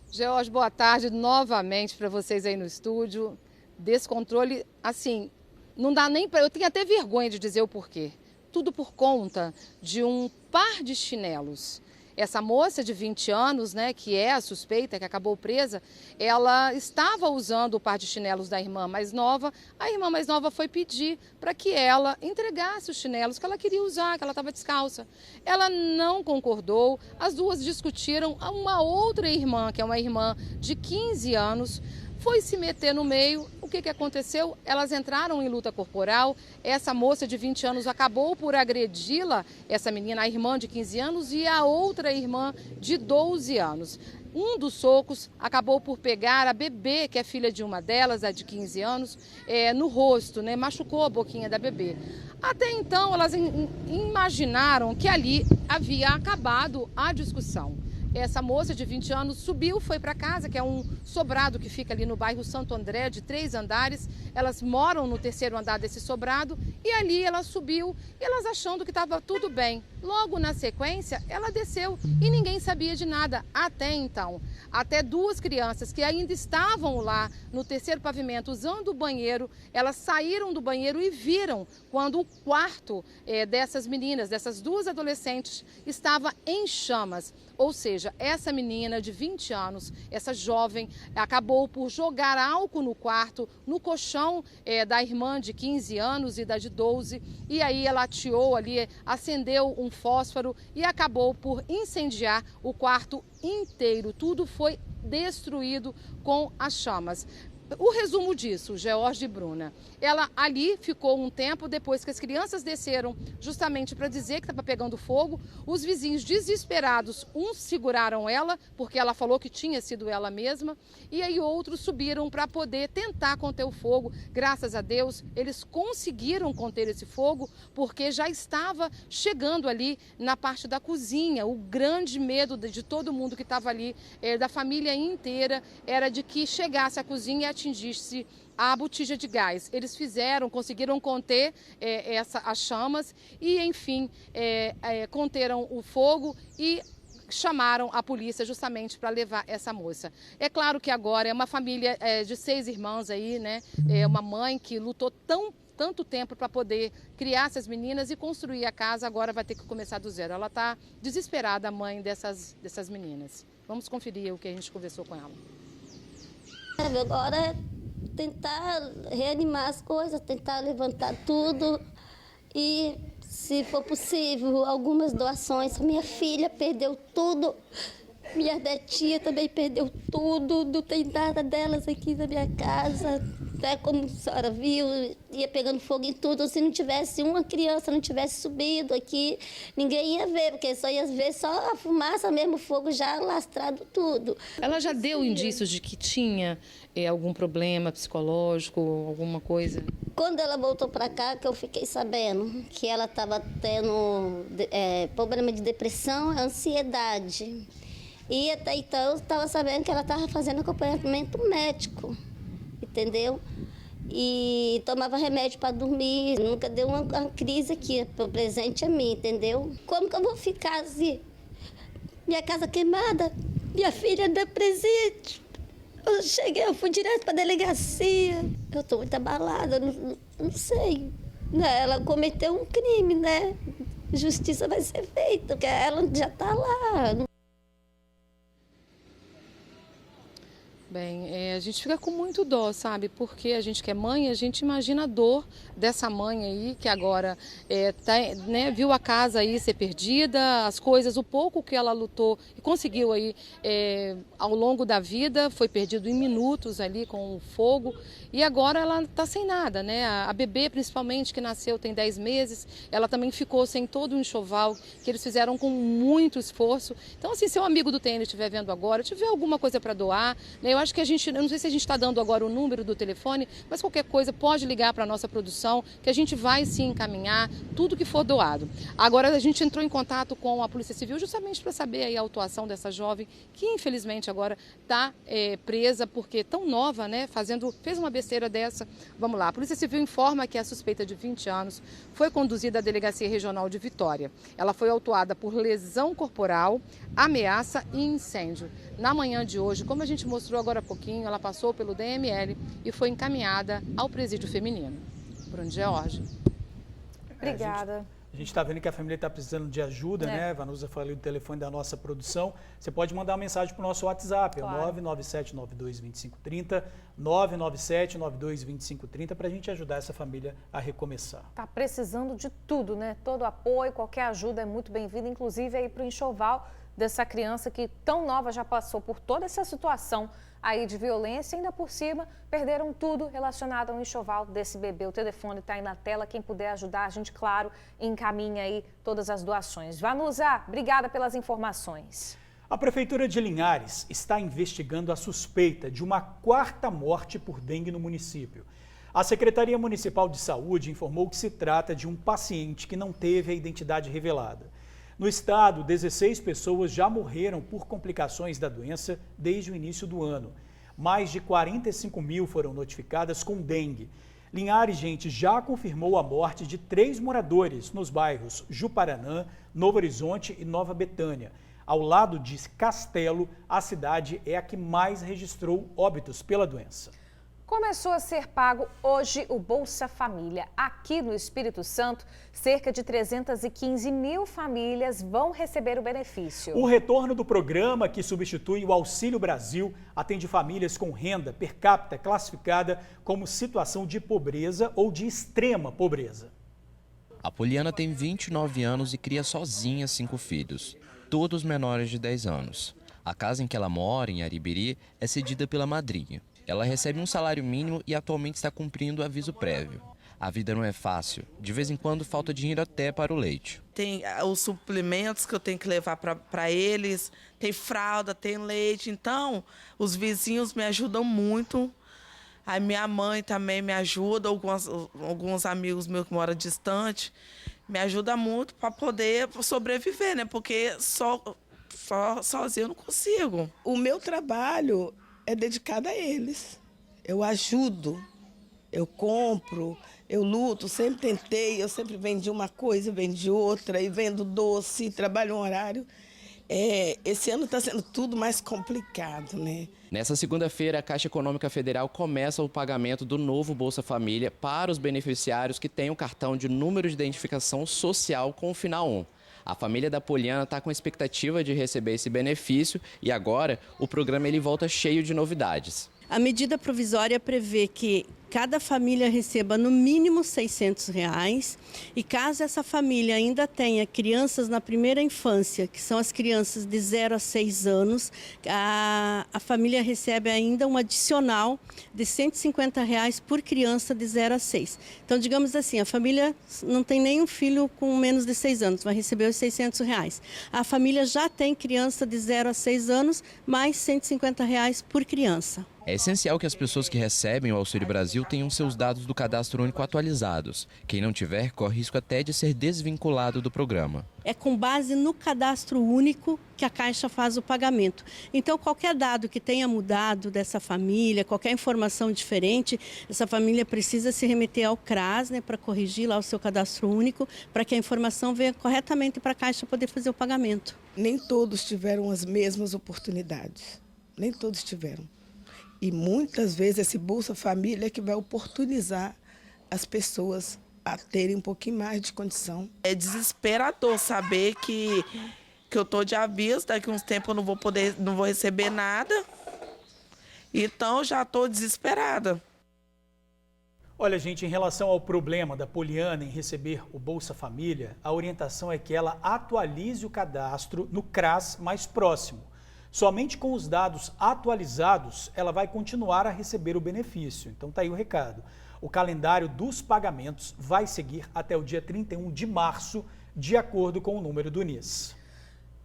George, boa tarde novamente para vocês aí no estúdio. Descontrole, assim, não dá nem para... Eu tenho até vergonha de dizer o porquê. Tudo por conta de um par de chinelos. Essa moça de 20 anos, né, que é a suspeita, que acabou presa, ela estava usando o par de chinelos da irmã mais nova. A irmã mais nova foi pedir para que ela entregasse os chinelos que ela queria usar, que ela estava descalça. Ela não concordou, as duas discutiram. Uma outra irmã, que é uma irmã de 15 anos, foi se meter no meio. O que aconteceu? Elas entraram em luta corporal. Essa moça de 20 anos acabou por agredi-la, essa menina, a irmã de 15 anos, e a outra irmã de 12 anos. Um dos socos acabou por pegar a bebê, que é filha de uma delas, a de 15 anos, no rosto, né? Machucou a boquinha da bebê. Até então, elas imaginaram que ali havia acabado a discussão. Essa moça de 20 anos subiu, foi para casa, que é um sobrado que fica ali no bairro Santo André, de 3 andares. Elas moram no 3º andar desse sobrado e ali ela subiu, e elas achando que estava tudo bem. Logo na sequência, ela desceu e ninguém sabia de nada até então. Até 2 crianças que ainda estavam lá no 3º pavimento usando o banheiro, elas saíram do banheiro e viram quando o quarto dessas meninas, dessas 2 adolescentes, estava em chamas. Ou seja, essa menina de 20 anos, essa jovem, acabou por jogar álcool no quarto, no colchão da irmã de 15 anos e da de 12, e aí ela ateou ali, acendeu um fósforo e acabou por incendiar o quarto inteiro. Tudo foi destruído com as chamas. O resumo disso, George e Bruna, ela ali ficou um tempo depois que as crianças desceram justamente para dizer que estava pegando fogo. Os vizinhos desesperados, uns seguraram ela, porque ela falou que tinha sido ela mesma, e aí outros subiram para poder tentar conter o fogo. Graças a Deus, eles conseguiram conter esse fogo, porque já estava chegando ali na parte da cozinha. O grande medo de todo mundo que estava ali, da família inteira, era de que chegasse à cozinha e atingisse a botija de gás. Eles conseguiram conter as chamas e, enfim, conteram o fogo e chamaram a polícia justamente para levar essa moça. É claro que agora é uma família de 6 irmãs aí, né? É uma mãe que lutou tanto tempo para poder criar essas meninas e construir a casa, agora vai ter que começar do zero. Ela está desesperada, a mãe dessas meninas. Vamos conferir o que a gente conversou com ela. Agora é tentar reanimar as coisas, tentar levantar tudo e, se for possível, algumas doações. Minha filha perdeu tudo, minha netinha também perdeu tudo, não tem nada delas aqui na minha casa. Até como a senhora viu, ia pegando fogo em tudo. Se não tivesse uma criança, não tivesse subido aqui, ninguém ia ver, porque só ia ver só a fumaça mesmo, o fogo já alastrado tudo. Ela já deu indícios de que tinha algum problema psicológico, alguma coisa? Quando ela voltou para cá, que eu fiquei sabendo que ela estava tendo problema de depressão, ansiedade. E até então eu estava sabendo que ela estava fazendo acompanhamento médico, entendeu? E tomava remédio para dormir, nunca deu uma crise aqui, presente a mim, entendeu? Como que eu vou ficar assim? Minha casa queimada, minha filha deu presente. Eu fui direto para a delegacia. Eu estou muito abalada, não sei. Né? Ela cometeu um crime, né? Justiça vai ser feita, porque ela já está lá. Bem, a gente fica com muito dó, sabe? Porque a gente que é mãe, a gente imagina a dor dessa mãe aí, que agora viu a casa aí ser perdida, as coisas, o pouco que ela lutou e conseguiu aí ao longo da vida, foi perdido em minutos ali com o fogo. E agora ela está sem nada, né? A bebê, principalmente, que nasceu tem 10 meses, ela também ficou sem todo o enxoval que eles fizeram com muito esforço. Então, assim, se o amigo do TN estiver vendo agora, tiver alguma coisa para doar, né? Eu acho que eu não sei se a gente está dando agora o número do telefone, mas qualquer coisa pode ligar para a nossa produção, que a gente vai sim encaminhar tudo que for doado. Agora a gente entrou em contato com a Polícia Civil justamente para saber aí a atuação dessa jovem, que infelizmente agora está presa porque tão nova, né? Fez uma besteira dessa. Vamos lá, a Polícia Civil informa que a suspeita de 20 anos foi conduzida à Delegacia Regional de Vitória. Ela foi autuada por lesão corporal, ameaça e incêndio. Na manhã de hoje, como a gente mostrou agora há pouquinho, ela passou pelo DML e foi encaminhada ao presídio feminino. Bruna George. Obrigada. A gente está vendo que a família está precisando de ajuda, né? Vanusa falou do telefone da nossa produção. Você pode mandar uma mensagem para o nosso WhatsApp, claro. É o 997-922530, 997-922530, para a gente ajudar essa família a recomeçar. Está precisando de tudo, né? Todo apoio, qualquer ajuda é muito bem-vinda, inclusive aí para o enxoval dessa criança que tão nova já passou por toda essa situação aí de violência e ainda por cima perderam tudo relacionado ao enxoval desse bebê. O telefone está aí na tela, quem puder ajudar, a gente, claro, encaminha aí todas as doações. Vanusa, obrigada pelas informações. A Prefeitura de Linhares está investigando a suspeita de uma 4ª morte por dengue no município. A Secretaria Municipal de Saúde informou que se trata de um paciente que não teve a identidade revelada. No estado, 16 pessoas já morreram por complicações da doença desde o início do ano. Mais de 45 mil foram notificadas com dengue. Linhares, gente, já confirmou a morte de 3 moradores nos bairros Juparanã, Novo Horizonte e Nova Betânia. Ao lado de Castelo, a cidade é a que mais registrou óbitos pela doença. Começou a ser pago hoje o Bolsa Família. Aqui no Espírito Santo, cerca de 315 mil famílias vão receber o benefício. O retorno do programa, que substitui o Auxílio Brasil, atende famílias com renda per capita classificada como situação de pobreza ou de extrema pobreza. A Poliana tem 29 anos e cria sozinha 5 filhos, todos menores de 10 anos. A casa em que ela mora, em Aribiri, é cedida pela madrinha. Ela recebe um salário mínimo e atualmente está cumprindo o aviso prévio. A vida não é fácil. De vez em quando falta dinheiro até para o leite. Tem os suplementos que eu tenho que levar para eles, tem fralda, tem leite. Então, os vizinhos me ajudam muito. A minha mãe também me ajuda, alguns amigos meus que moram distante, me ajudam muito para poder sobreviver, né? Porque sozinho eu não consigo. O meu trabalho é dedicada a eles. Eu ajudo, eu compro, eu luto, sempre tentei, eu sempre vendi uma coisa, vendi outra, e vendo doce, trabalho um horário. Esse ano está sendo tudo mais complicado, né? Nessa segunda-feira, a Caixa Econômica Federal começa o pagamento do novo Bolsa Família para os beneficiários que têm o cartão de número de identificação social com o final 1. A família da Poliana está com expectativa de receber esse benefício e agora o programa ele volta cheio de novidades. A medida provisória prevê que cada família receba no mínimo R$ 600 e caso essa família ainda tenha crianças na primeira infância, que são as crianças de 0 a 6 anos, a família recebe ainda um adicional de R$ 150 por criança de 0 a 6. Então, digamos assim, a família não tem nenhum filho com menos de 6 anos, vai receber os R$ 600. A família já tem criança de 0 a 6 anos, mais R$ 150 por criança. É essencial que as pessoas que recebem o Auxílio Brasil tenham seus dados do Cadastro Único atualizados. Quem não tiver, corre risco até de ser desvinculado do programa. É com base no Cadastro Único que a Caixa faz o pagamento. Então, qualquer dado que tenha mudado dessa família, qualquer informação diferente, essa família precisa se remeter ao CRAS, né, para corrigir lá o seu Cadastro Único, para que a informação venha corretamente para a Caixa poder fazer o pagamento. Nem todos tiveram as mesmas oportunidades. Nem todos tiveram. E muitas vezes esse Bolsa Família é que vai oportunizar as pessoas a terem um pouquinho mais de condição. É desesperador saber que eu estou de aviso, daqui a uns tempos eu não vou receber nada. Então já estou desesperada. Olha, gente, em relação ao problema da Poliana em receber o Bolsa Família, a orientação é que ela atualize o cadastro no CRAS mais próximo. Somente com os dados atualizados, ela vai continuar a receber o benefício. Então tá aí o recado. O calendário dos pagamentos vai seguir até o dia 31 de março, de acordo com o número do NIS.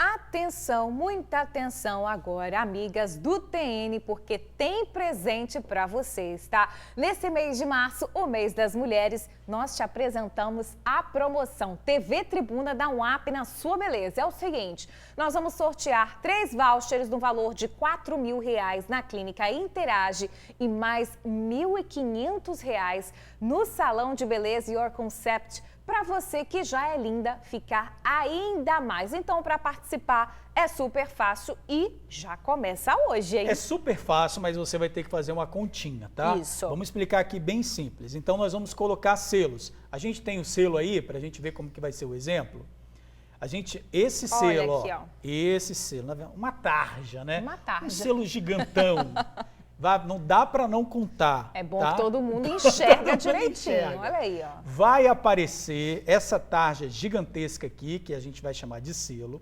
Atenção, muita atenção agora, amigas do TN, porque tem presente para vocês, tá? Nesse mês de março, o mês das mulheres, nós te apresentamos a promoção TV Tribuna dá um up na sua beleza. É o seguinte, nós vamos sortear 3 vouchers no valor de R$ 4.000 na Clínica Interage e mais R$ 1.500 no Salão de Beleza Your Concept para você que já é linda ficar ainda mais. Então, para participar é super fácil e já começa hoje, hein? É super fácil, mas você vai ter que fazer uma continha, tá? Isso. Vamos explicar aqui bem simples. Então, nós vamos colocar selos. A gente tem o selo aí, para a gente ver como que vai ser o exemplo. Esse selo, aqui, ó. Esse selo, uma tarja, né? Uma tarja. Um selo gigantão. Não dá para não contar. É bom tá? que todo mundo enxerga direitinho. Olha aí, ó. Vai aparecer essa tarja gigantesca aqui, que a gente vai chamar de selo,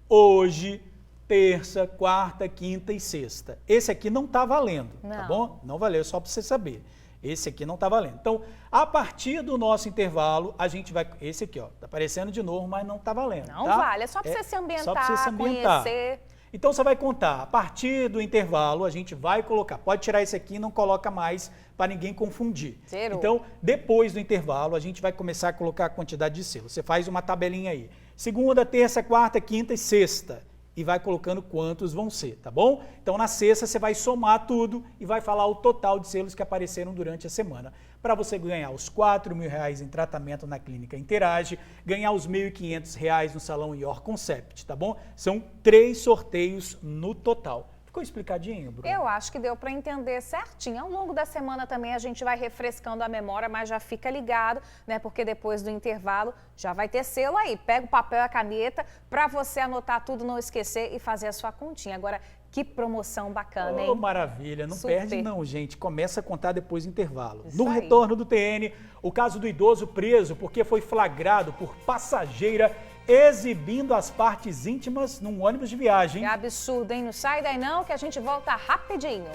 hoje, terça, quarta, quinta e sexta. Esse aqui não tá valendo, tá bom? Não valeu, só para você saber. Esse aqui não tá valendo. Então, a partir do nosso intervalo, a gente vai... Esse aqui, ó, tá aparecendo de novo, mas não tá valendo. Não tá? vale, é só para você se ambientar, só pra você se ambientar. conhecer. Então, você vai contar, a partir do intervalo, a gente vai colocar, pode tirar esse aqui e não coloca mais para ninguém confundir. Zero. Então, depois do intervalo, a gente vai começar a colocar a quantidade de selos. Você faz uma tabelinha aí. Segunda, terça, quarta, quinta e sexta. E vai colocando quantos vão ser, tá bom? Então, na sexta, você vai somar tudo e vai falar o total de selos que apareceram durante a semana. Para você ganhar os R$4.000 em tratamento na Clínica Interage, ganhar os R$1.500 no Salão Your Concept, tá bom? São 3 sorteios no total. Ficou explicadinho, Bruno? Eu acho que deu para entender certinho. Ao longo da semana também a gente vai refrescando a memória, mas já fica ligado, né? Porque depois do intervalo já vai ter selo aí. Pega o papel e a caneta para você anotar tudo, não esquecer e fazer a sua continha. Agora, que promoção bacana, hein? Maravilha, não Super. perde não, gente. Começa a contar depois do intervalo. Isso No aí. retorno do TN, o caso do idoso preso porque foi flagrado por passageira exibindo as partes íntimas num ônibus de viagem. Que absurdo, hein? Não sai daí não que a gente volta rapidinho.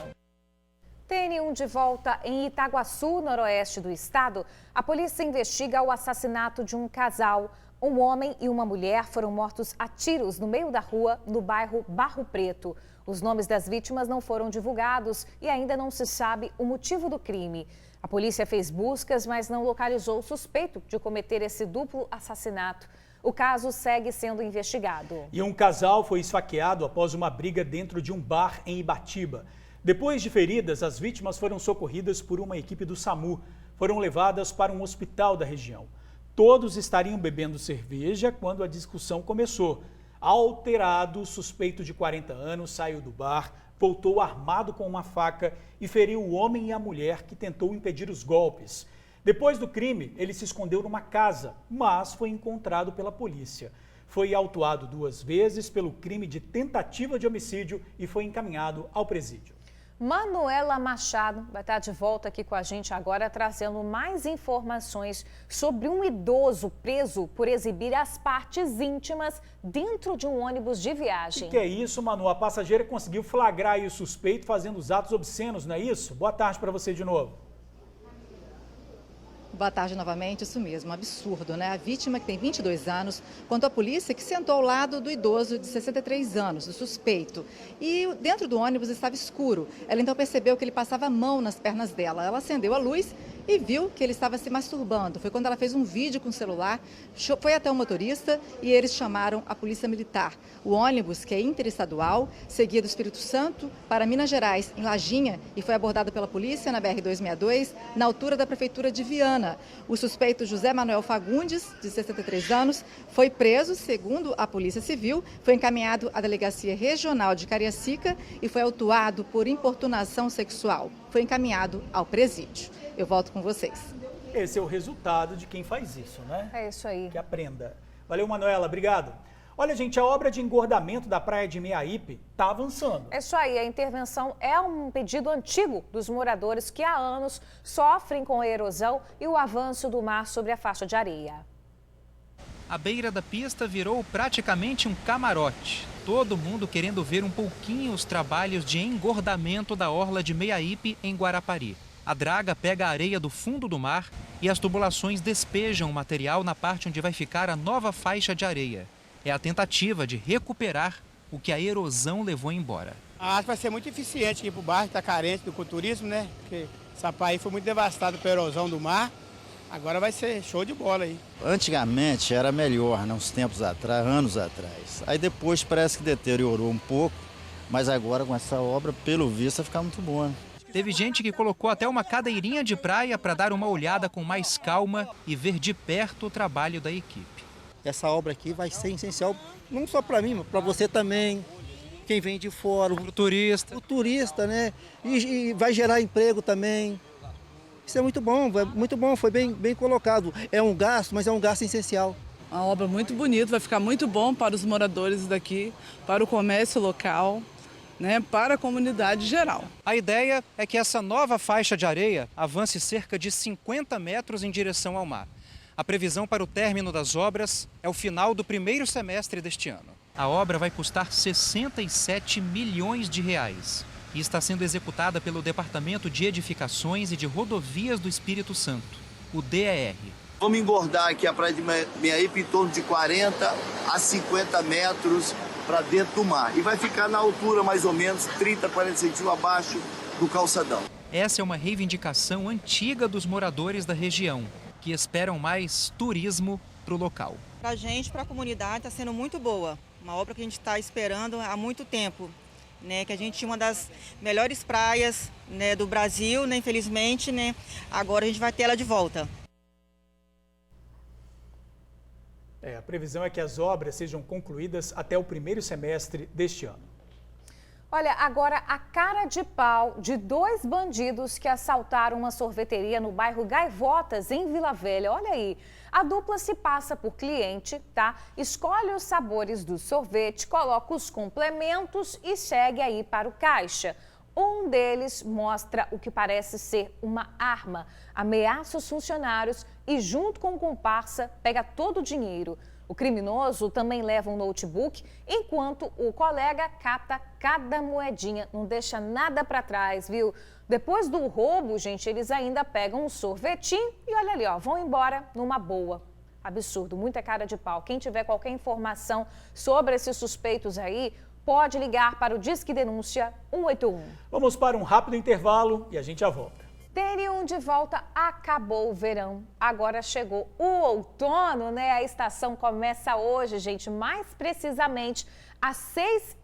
TN1 de volta em Itaguaçu, noroeste do estado. A polícia investiga o assassinato de um casal. Um homem e uma mulher foram mortos a tiros no meio da rua, no bairro Barro Preto. Os nomes das vítimas não foram divulgados e ainda não se sabe o motivo do crime. A polícia fez buscas, mas não localizou o suspeito de cometer esse duplo assassinato. O caso segue sendo investigado. E um casal foi esfaqueado após uma briga dentro de um bar em Ibatiba. Depois de feridas, as vítimas foram socorridas por uma equipe do SAMU. Foram levadas para um hospital da região. Todos estariam bebendo cerveja quando a discussão começou. Alterado, o suspeito de 40 anos saiu do bar, voltou armado com uma faca e feriu o homem e a mulher que tentou impedir os golpes. Depois do crime, ele se escondeu numa casa, mas foi encontrado pela polícia. Foi autuado 2 vezes pelo crime de tentativa de homicídio e foi encaminhado ao presídio. Manuela Machado vai estar de volta aqui com a gente agora, trazendo mais informações sobre um idoso preso por exibir as partes íntimas dentro de um ônibus de viagem. O que é isso, Manu? A passageira conseguiu flagrar aí o suspeito fazendo os atos obscenos, não é isso? Boa tarde para você de novo. Boa tarde novamente, isso mesmo, um absurdo, né? A vítima, que tem 22 anos, contou à polícia que sentou ao lado do idoso de 63 anos, do suspeito. E dentro do ônibus estava escuro. Ela então percebeu que ele passava a mão nas pernas dela. Ela acendeu a luz e viu que ele estava se masturbando. Foi quando ela fez um vídeo com o celular, foi até o motorista e eles chamaram a polícia militar. O ônibus, que é interestadual, seguia do Espírito Santo para Minas Gerais, em Lajinha, e foi abordado pela polícia na BR-262, na altura da prefeitura de Viana. O suspeito José Manuel Fagundes, de 63 anos, foi preso, segundo a Polícia Civil, foi encaminhado à Delegacia Regional de Cariacica e foi autuado por importunação sexual. Foi encaminhado ao presídio. Eu volto com vocês. Esse é o resultado de quem faz isso, né? É isso aí. Que aprenda. Valeu, Manuela. Obrigado. Olha, gente, a obra de engordamento da praia de Meaípe está avançando. É isso aí, a intervenção é um pedido antigo dos moradores que há anos sofrem com a erosão e o avanço do mar sobre a faixa de areia. A beira da pista virou praticamente um camarote. Todo mundo querendo ver um pouquinho os trabalhos de engordamento da orla de Meaípe, em Guarapari. A draga pega a areia do fundo do mar e as tubulações despejam o material na parte onde vai ficar a nova faixa de areia. É a tentativa de recuperar o que a erosão levou embora. Acho que vai ser muito eficiente aqui para o bairro, que está carente do ecoturismo, né? Porque Sapaí foi muito devastado pela erosão do mar. Agora vai ser show de bola aí. Antigamente era melhor, né? Uns tempos atrás, anos atrás. Aí depois parece que deteriorou um pouco, mas agora com essa obra, pelo visto, vai ficar muito bom, né? Teve gente que colocou até uma cadeirinha de praia para dar uma olhada com mais calma e ver de perto o trabalho da equipe. Essa obra aqui vai ser essencial, não só para mim, mas para você também, quem vem de fora. O turista. O turista, né? E vai gerar emprego também. Isso é muito bom, foi bem colocado. É um gasto, mas é um gasto essencial. Uma obra muito bonita, vai ficar muito bom para os moradores daqui, para o comércio local, né, para a comunidade geral. A ideia é que essa nova faixa de areia avance cerca de 50 metros em direção ao mar. A previsão para o término das obras é o final do primeiro semestre deste ano. A obra vai custar 67 milhões de reais e está sendo executada pelo Departamento de Edificações e de Rodovias do Espírito Santo, o DER. Vamos engordar aqui a praia de Meiaípe em torno de 40 a 50 metros para dentro do mar. E vai ficar na altura mais ou menos 30, 40 centímetros abaixo do calçadão. Essa é uma reivindicação antiga dos moradores da região, que esperam mais turismo para o local. Para a gente, para a comunidade, está sendo muito boa. Uma obra que a gente está esperando há muito tempo. Né, que a gente tinha uma das melhores praias, né, do Brasil, né, infelizmente, né, agora a gente vai ter ela de volta. A previsão é que as obras sejam concluídas até o primeiro semestre deste ano. Olha, agora a cara de pau de 2 bandidos que assaltaram uma sorveteria no bairro Gaivotas, em Vila Velha. Olha aí, a dupla se passa por cliente, tá? Escolhe os sabores do sorvete, coloca os complementos e segue aí para o caixa. Um deles mostra o que parece ser uma arma, ameaça os funcionários e, junto com o comparsa, pega todo o dinheiro. O criminoso também leva um notebook, enquanto o colega cata cada moedinha, não deixa nada para trás, viu? Depois do roubo, gente, eles ainda pegam um sorvetinho e olha ali, ó, vão embora numa boa. Absurdo, muita cara de pau. Quem tiver qualquer informação sobre esses suspeitos aí, pode ligar para o Disque Denúncia 181. Vamos para um rápido intervalo e a gente já volta. TN1 de volta, acabou o verão, agora chegou o outono, né? A estação começa hoje, gente, mais precisamente às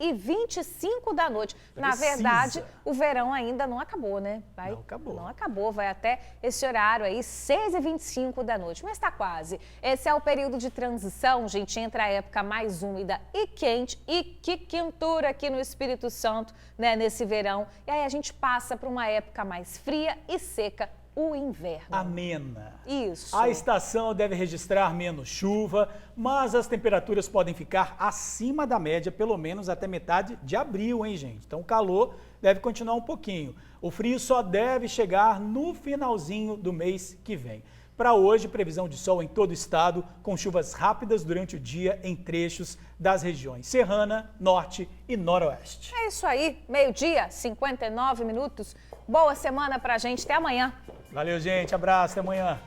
6h25 da noite. Na verdade, o verão ainda não acabou, né? Não acabou. Não acabou, vai até esse horário aí, 6h25 da noite, mas tá quase. Esse é o período de transição, gente, entre a época mais úmida e quente, e que quentura aqui no Espírito Santo, né, nesse verão. E aí a gente passa para uma época mais fria e seca, o inverno. Amena. Isso. A estação deve registrar menos chuva, mas as temperaturas podem ficar acima da média, pelo menos até metade de abril, hein, gente? Então o calor deve continuar um pouquinho. O frio só deve chegar no finalzinho do mês que vem. Para hoje, previsão de sol em todo o estado, com chuvas rápidas durante o dia em trechos das regiões Serrana, Norte e Noroeste. É isso aí, meio-dia, 59 minutos. Boa semana pra gente, até amanhã. Valeu, gente, abraço, até amanhã.